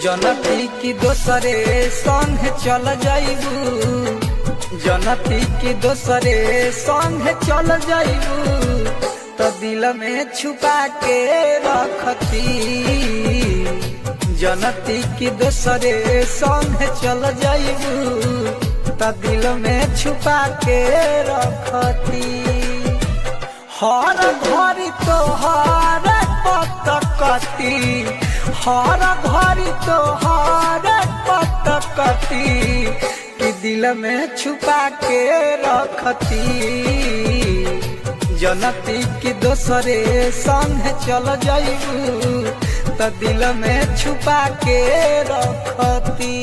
जनती की दोसरे संग चल जाइबू, जनती की दोसरे संग चल जाइबू, तो दिल में छुपा के रखती। जनती की दोसरे संग चल जाइबू, तो दिल में छुपा के रखती। हर घड़ी तो हर पतकती, हर घड़ी तो हर पतकती, कि दिल में छुपा के रखती। जनती की दोसरे संग चल जाइबू, तो दिल में छुपा के रखती।